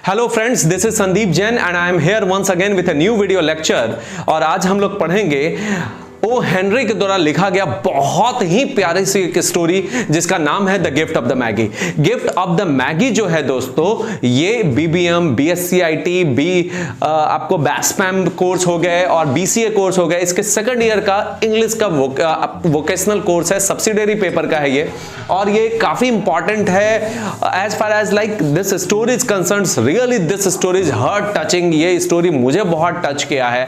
Hello friends, this is Sandeep Jain and I am here once again with a new video lecture. और आज हम लोग पढ़ेंगे ओ हेनरी के द्वारा लिखा गया बहुत ही प्यारी सी एक स्टोरी जिसका नाम है the gift of the Maggi. Gift of the Maggi जो है दोस्तों, ये बीबीएम, बीएससीआईटी, आपको बैस्पैम कोर्स हो गए और बीसीए कोर्स हो गए, इसके सेकंड ईयर का इंग्लिश का वोकेशनल कोर्स है, सब्सिडरी पेपर का है ये। और ये काफी इंपॉर्टेंट है as far as like this story is concerns. Really this story is heart touching. ये स्टोरी मुझे बहुत टच किया है,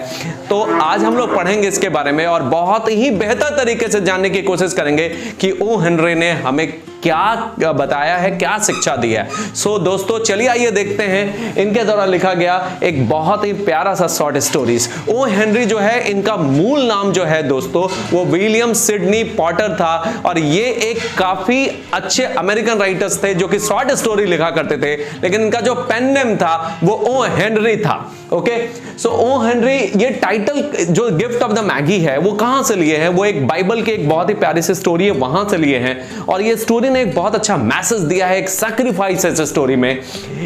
तो आज हम लोग पढ़ेंगे इसके बारे में और बहुत ही बेहतर तरीके से जानने की कोशिश करेंगे कि ओ हेनरी ने हमें क्या बताया है, क्या शिक्षा दी है। सो दोस्तों चलिए आइए देखते हैं इनके द्वारा लिखा गया एक बहुत ही प्यारा सा शॉर्ट स्टोरीज। ओ हेनरी जो है, इनका मूल नाम जो है दोस्तों वो विलियम सिडनी पॉटर था और ये एक काफी अच्छे अमेरिकन राइटर्स थे जो कि शॉर्ट स्टोरी लिखा करते थे, लेकिन इनका जो पेन नेम था वो ओ हेनरी था। ओके, सो ओ हेनरी, ये टाइटल जो गिफ्ट ऑफ द मैगी है वो कहां से लिए हैं? वो एक बाइबल की एक बहुत ही प्यारी सी स्टोरी है, वहां से लिए हैं। और ये स्टोरी ने एक बहुत अच्छा मैसेज दिया है, एक सैक्रिफाइस है इस स्टोरी में।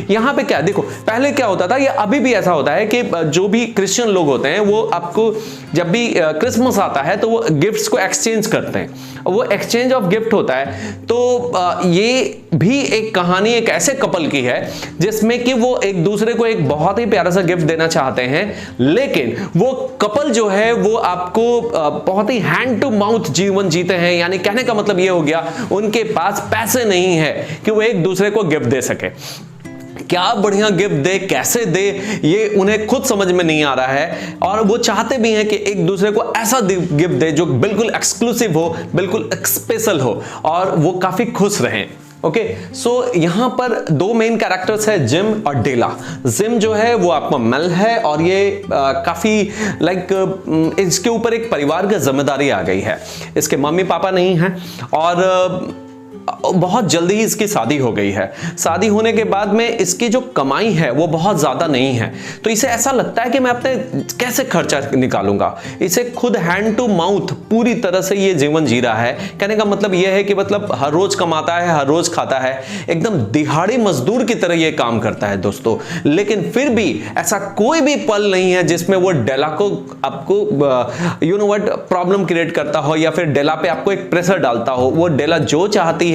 यहां पे क्या देखो, पहले क्या होता था, ये अभी भी ऐसा होता है कि जो भी क्रिश्चियन लोग होते हैं वो आपको जब भी क्रिसमस आता है तो वो गिफ्ट्स को एक्सचेंज करते हैं, वो एक्सचेंज ऑफ गिफ्ट होता है। तो ये भी एक कहानी एक ऐसे कपल की है जिसमें कि वो एक दूसरे को एक बहुत ही प्यारा सा गिफ्ट देना चाहते हैं, लेकिन वो कपल जो है वो आपको बहुत ही हैंड टू माउथ जीवन जीते हैं। यानी कहने का मतलब ये हो गया, उनके पास पैसे नहीं है कि वो एक दूसरे को गिफ्ट दे सके। क्या बढ़िया गिफ्ट दे, कैसे दे, ये उन्हें खुद समझ में नहीं आ रहा है। और वो चाहते भी हैं कि एक दूसरे को ऐसा गिफ्ट दे जो बिल्कुल एक्सक्लूसिव हो, बिल्कुल स्पेशल हो और वो काफी खुश रहें। ओके, सो यहां पर दो मेन कैरेक्टर्स है, जिम और डेला। जिम जो है वो आपका मेल है और ये काफी लाइक इसके ऊपर एक परिवार की जिम्मेदारी आ गई है। इसके मम्मी पापा नहीं हैं और बहुत जल्दी ही इसकी शादी हो गई है। शादी होने के बाद में इसकी जो कमाई है वो बहुत ज्यादा नहीं है, तो इसे ऐसा लगता है कि मैं अपने कैसे खर्चा निकालूंगा। इसे खुद हैंड टू माउथ पूरी तरह से ये जीवन जी रहा है। कहने का मतलब ये है कि मतलब हर रोज कमाता है, हर रोज खाता है, एकदम दिहाड़ी मजदूर की तरह ये काम करता है दोस्तों। लेकिन फिर भी ऐसा कोई भी पल नहीं है जिसमें वो डेला को आपको you know what problem create करता हो या फिर डेला पे आपको एक प्रेशर डालता हो। वो डेला जो चाहती है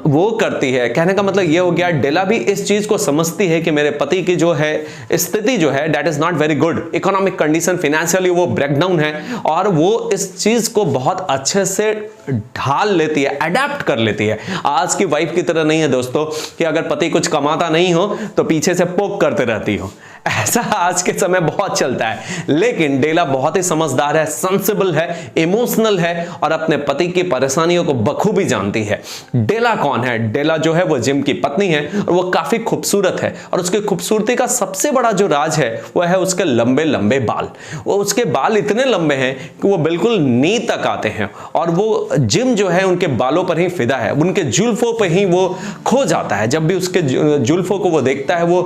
वो करती है। कहने का मतलब ये हो गया, डेला भी इस चीज को समझती है कि मेरे पति की जो है स्थिति जो है that is not very good, economic condition, financially वो ब्रेकडाउन है और वो इस चीज को बहुत अच्छे से ढाल लेती है, अडेप्ट कर लेती है। आज की वाइफ की तरह नहीं है दोस्तों कि अगर पति कुछ कमाता नहीं हो तो पीछे से पोक करते रहती हो, ऐसा आज के समय बहुत चलता है। लेकिन डेला बहुत ही समझदार है, सेंसिबल है, इमोशनल है और अपने पति की परेशानियों को बखूबी जानती है। डेला कौन है? डेला जो है वो जिम की पत्नी है और वो काफी खूबसूरत है और उसकी खूबसूरती का सबसे बड़ा जो राज है वो है उसके लंबे लंबे बाल। वो उसके बाल इतने लंबे हैं कि वो बिल्कुल नी तक आते हैं और वो जिम जो है उनके बालों पर ही फिदा है, उनके जुल्फों पर ही वो खो जाता है। जब भी उसके जुल्फों को वो देखता है वो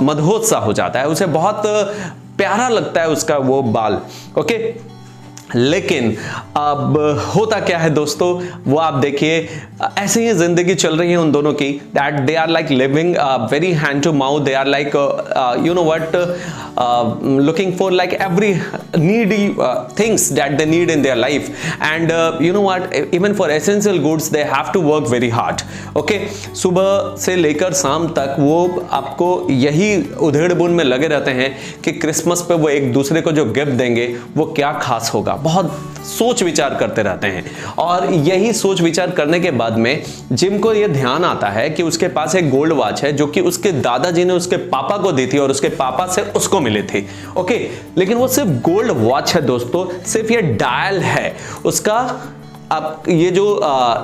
मदहोश सा हो जाता है, उसे बहुत प्यारा लगता है उसका वो बाल। ओके, लेकिन अब होता क्या है दोस्तों, वो आप देखिए ऐसे ही जिंदगी चल रही है उन दोनों की, that they are like living very hand to mouth, they are like you know what looking for like every needy things that they need in their life and you know what, even for essential goods they have to work very hard. Okay, सुबह से लेकर शाम तक वो आपको यही उधेड़-बुन में लगे रहते हैं कि क्रिसमस पे वो एक दूसरे को जो गिफ्ट देंगे वो क्या खास होगा। बहुत सोच विचार करते रहते हैं और यही सोच विचार करने के बाद में जिम को ये ध्यान आता है कि उसके पास एक गोल्ड वॉच है जो कि उसके दादाजी ने उसके पापा को दी थी और उसके पापा से उसको मिली थी। ओके, लेकिन वो सिर्फ गोल्ड वॉच है दोस्तों, सिर्फ ये डायल है उसका। अब ये जो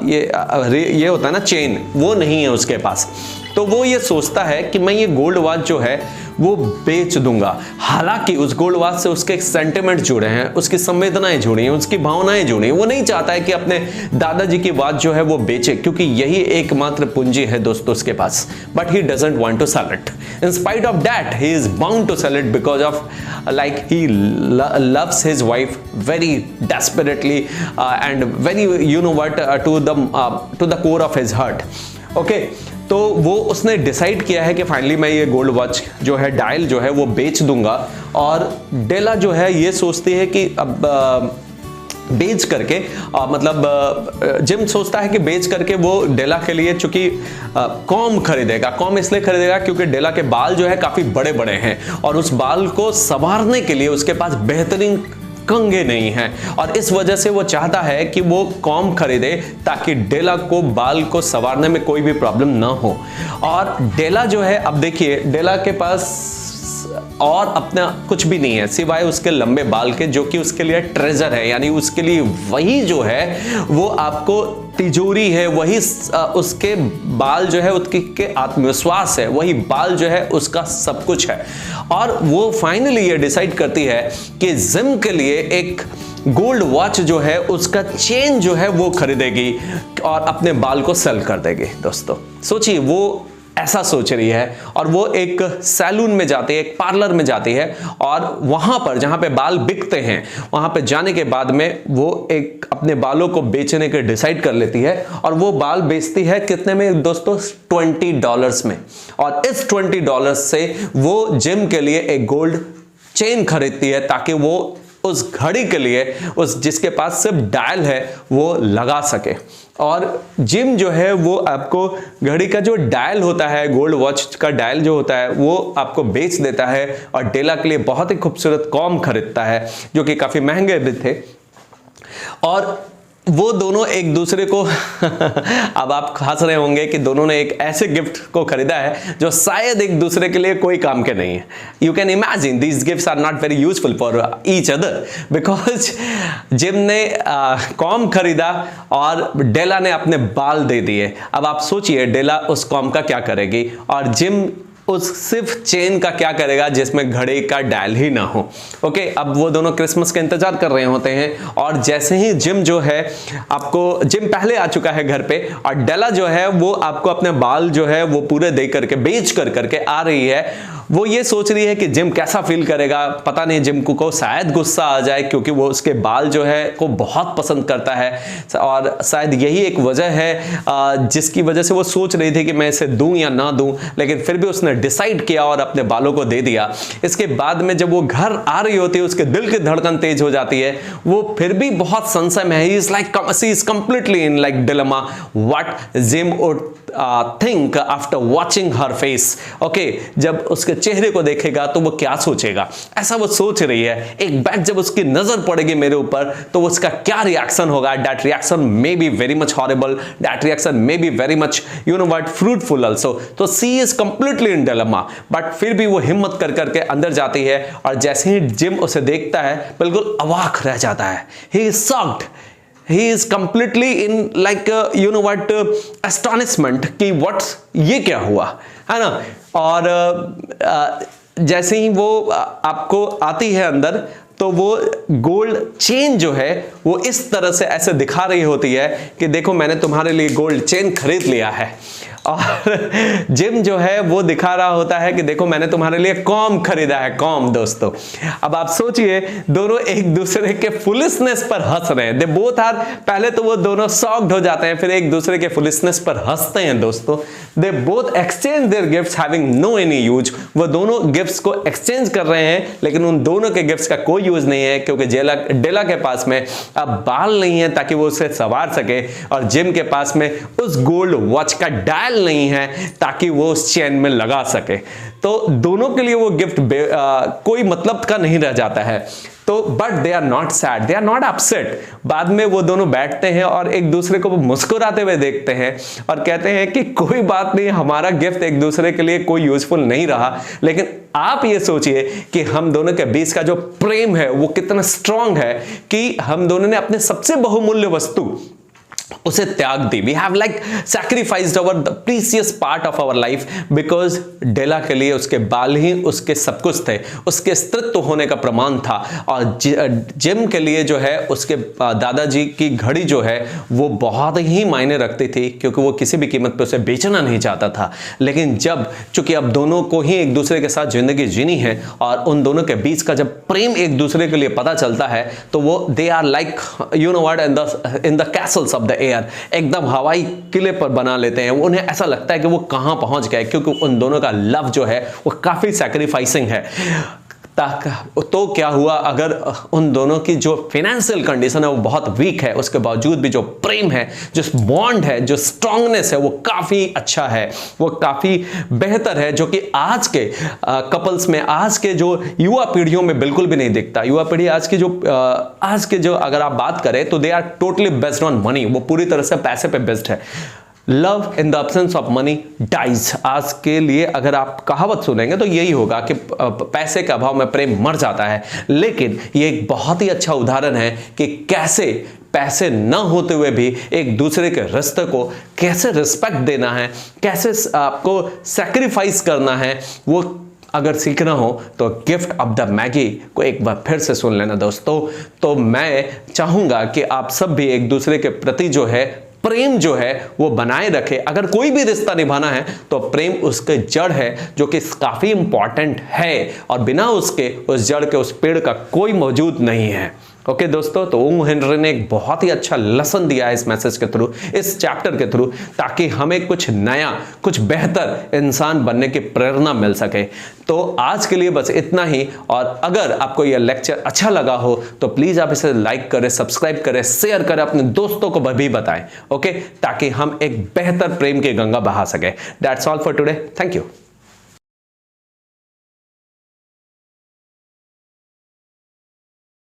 ये होता है ना चेन, वो नहीं है उसके पास। तो वो ये सोचता है कि मैं ये गोल्ड वॉच जो है वो बेच दूंगा। हालांकि उस गोल्ड वॉच से उसके सेंटिमेंट जुड़े हैं, उसकी संवेदनाएं जुड़ी हैं, उसकी भावनाएं जुड़ी हैं। वो नहीं चाहता है कि अपने दादाजी की वॉच जो है वो बेचे, क्योंकि यही एकमात्र पूंजी है दोस्तों उसके पास। But he doesn't want to sell it. In spite of that he is bound to sell it because of like he loves his wife very desperately and very you know what to the core of his heart. Okay, तो वो उसने decide किया है कि finally मैं ये gold watch जो है, डायल जो है वो बेच दूंगा। और डेला जो है ये सोचती है कि अब बेच करके मतलब जिम सोचता है कि बेच करके वो डेला के लिए, चूंकि कॉम खरीदेगा। कॉम इसलिए खरीदेगा क्योंकि डेला के बाल जो है काफी बड़े बड़े हैं और उस बाल को संवारने के लिए उसके पास बेहतरीन कंघे नहीं हैं, और इस वजह से वो चाहता है कि वो कॉम खरीदे ताकि डेला को बाल को संवारने में कोई भी प्रॉब्लम ना हो। और डेला जो है, अब देखिए डेला के पास और अपना कुछ भी नहीं है सिवाय उसके लंबे बाल के, जो कि उसके लिए ट्रेजर है। यानी उसके लिए वही जो है वो आपको तिजोरी है, वही उसके बाल जो है उसके आत्मविश्वास है, वही बाल जो है उसका सब कुछ है। और वो फाइनली ये डिसाइड करती है कि जिम के लिए एक गोल्ड वॉच जो है उसका चेन जो है वो खरीदेगी और अपने बाल को सेल कर देगी। दोस्तों सोचिए, वो ऐसा सोच रही है और वो एक सैलून में जाती है, एक पार्लर में जाती है, और वहां पर जहां पे बाल बिकते हैं वहां पे जाने के बाद में वो एक अपने बालों को बेचने के डिसाइड कर लेती है। और वो बाल बेचती है कितने में दोस्तों? $20 में। और इस $20 से वो जिम के लिए एक गोल्ड चेन खरीदती है ताकि वो उस घड़ी के लिए, उस जिसके पास सिर्फ डायल है, वो लगा सके। और जिम जो है वो आपको घड़ी का जो डायल होता है, गोल्ड वॉच का डायल जो होता है, वो आपको बेच देता है और डेला के लिए बहुत ही खूबसूरत कॉम खरीदता है जो कि काफी महंगे भी थे। और वो दोनों एक दूसरे को अब आप हंस रहे होंगे कि दोनों ने एक ऐसे गिफ्ट को खरीदा है जो शायद एक दूसरे के लिए कोई काम के नहीं है। You can imagine these gifts are not very useful for each other, because Jim ने कॉम खरीदा और डेला ने अपने बाल दे दिए। अब आप सोचिए डेला उस कॉम का क्या करेगी और जिम उस सिर्फ चेन का क्या करेगा जिसमें घड़ी का डायल ही ना हो। ओके, अब वो दोनों क्रिसमस का इंतजार कर रहे होते हैं और जैसे ही जिम जो है, आपको जिम पहले आ चुका है घर पे और डेला जो है वो आपको अपने बाल जो है वो पूरे दे करके, बेच कर करके आ रही है। वो ये सोच रही है कि जिम कैसा फील करेगा, पता नहीं जिम को शायद गुस्सा आ जाए क्योंकि वो उसके बाल जो है को बहुत पसंद करता है और शायद यही एक वजह है जिसकी वजह से वो सोच रही थी कि मैं इसे दूं या ना दूं, लेकिन फिर भी उसने डिसाइड किया और अपने बालों को दे दिया। इसके बाद में जब वो घर आ रही होती है उसके दिल की धड़कन तेज हो जाती है, वो फिर भी बहुत संशय में है। He is like, she is completely in like dilemma what gym would think after watching her face. Okay, जब उसके चेहरे को देखेगा तो वो क्या सोचेगा, ऐसा वो सोच रही है। एक बैग जब उसकी नजर पड़ेगी मेरे ऊपर तो उसका क्या रिएक्शन होगा? That reaction may be very much horrible, that reaction may be very much you know what fruitful also. तो she is completely in dilemma, but फिर भी वो हिम्मत कर करके अंदर जाती है और जैसे ही जिम उसे देखता है बिल्कुल अवाक रह जाता है। He is shocked, he is completely in like you know what astonishment कि what ये क्या हुआ है ना। और जैसे ही वो आपको आती है अंदर तो वो गोल्ड चेन जो है वो इस तरह से ऐसे दिखा रही होती है कि देखो मैंने तुम्हारे लिए गोल्ड चेन खरीद लिया है। और जिम जो है वो दिखा रहा होता है कि देखो मैंने तुम्हारे लिए कॉम खरीदा है, कॉम। दोस्तों अब आप सोचिए, दोनों एक दूसरे के फुलिशनेस पर हंस रहे हैं। दे बोथ आर, पहले तो वो दोनों शॉक्ड हो जाते हैं, फिर एक दूसरे के फुलिशनेस पर हंसते हैं। दोस्तों they both exchange their gifts having no any use. वो दोनों गिफ्ट्स को एक्सचेंज कर रहे हैं लेकिन उन दोनों के गिफ्ट्स का कोई यूज नहीं है क्योंकि डेला के पास में अब बाल नहीं है ताकि वो उसे संवार सके और जिम के पास में उस गोल्ड वॉच का डायल नहीं है ताकि वो उस चेन में लगा सके। तो दोनों के लिए वो गिफ्ट कोई मतलब का नहीं रह जाता है। तो but they are not sad, they are not upset. बाद में वो दोनों बैठते हैं और एक दूसरे को मुस्कुराते हुए देखते हैं और कहते हैं कि कोई बात नहीं, हमारा गिफ्ट एक दूसरे के लिए कोई यूजफुल नहीं रहा, लेकिन आप ये सोचिए कि हम दोनों के बीच का जो प्रेम है वो कितना स्ट्रांग है कि हम दोनों ने अपने सबसे बहुमूल्य वस्तु उसे त्याग दी। We have like sacrificed our the precious part of our life because Della के लिए उसके बाल ही उसके सब कुछ थे, उसके अस्तित्व होने का प्रमाण था। और जिम के लिए जो है उसके दादाजी की घड़ी जो है वो बहुत ही मायने रखती थी क्योंकि वो किसी भी कीमत पे उसे बेचना नहीं चाहता था। लेकिन जब चूंकि अब दोनों को ही एक दूसरे के साथ जिंदगी जीनी है और उन दोनों के बीच का जब प्रेम एक दूसरे के लिए पता चलता है तो वो they are like you know what in the castles of the air, एकदम हवाई किले पर बना लेते हैं। उन्हें ऐसा लगता है कि वो कहां पहुंच गए, क्योंकि उन दोनों का लव जो है वो काफी सैक्रिफाइसिंग है। तो क्या हुआ, अगर उन दोनों की जो फाइनेंशियल कंडीशन है वो बहुत वीक है, उसके बावजूद भी जो प्रेम है, जो बॉन्ड है, जो स्ट्रांगनेस है, वो काफी अच्छा है, वो काफी बेहतर है, जो कि आज के कपल्स में, आज के जो युवा पीढ़ियों में बिल्कुल भी नहीं दिखता। युवा पीढ़ी आज के जो अगर आप बात करें तो they are totally based on money, वो पूरी तरह से पैसे पे बेस्ड है। Love in the absence of money dies. आज के लिए अगर आप कहावत सुनेंगे तो यही होगा कि पैसे के अभाव में प्रेम मर जाता है। लेकिन ये एक बहुत ही अच्छा उदाहरण है कि कैसे पैसे न होते हुए भी एक दूसरे के रिश्ते को कैसे रिस्पेक्ट देना है, कैसे आपको सैक्रिफाइस करना है। वो अगर सीखना हो तो गिफ्ट ऑफ द मैगी को एक बार फिर से सुन लेना दोस्तों। तो मैं चाहूंगा कि आप सब भी एक दूसरे के प्रति जो है प्रेम जो है वो बनाए रखे। अगर कोई भी रिश्ता निभाना है तो प्रेम उसके जड़ है, जो कि काफी इंपॉर्टेंट है, और बिना उसके, उस जड़ के, उस पेड़ का कोई मौजूद नहीं है। ओके दोस्तों, तो ओ हेनरी ने एक बहुत ही अच्छा लेसन दिया है इस मैसेज के थ्रू, इस चैप्टर के थ्रू, ताकि हमें कुछ नया, कुछ बेहतर इंसान बनने की प्रेरणा मिल सके। तो आज के लिए बस इतना ही, और अगर आपको यह लेक्चर अच्छा लगा हो तो प्लीज आप इसे लाइक करें, सब्सक्राइब करें, शेयर करें, अपने दोस्तों को भी बताएं, ओके, ताकि हम एक बेहतर प्रेम की गंगा बहा सके। That's all for today, thank you.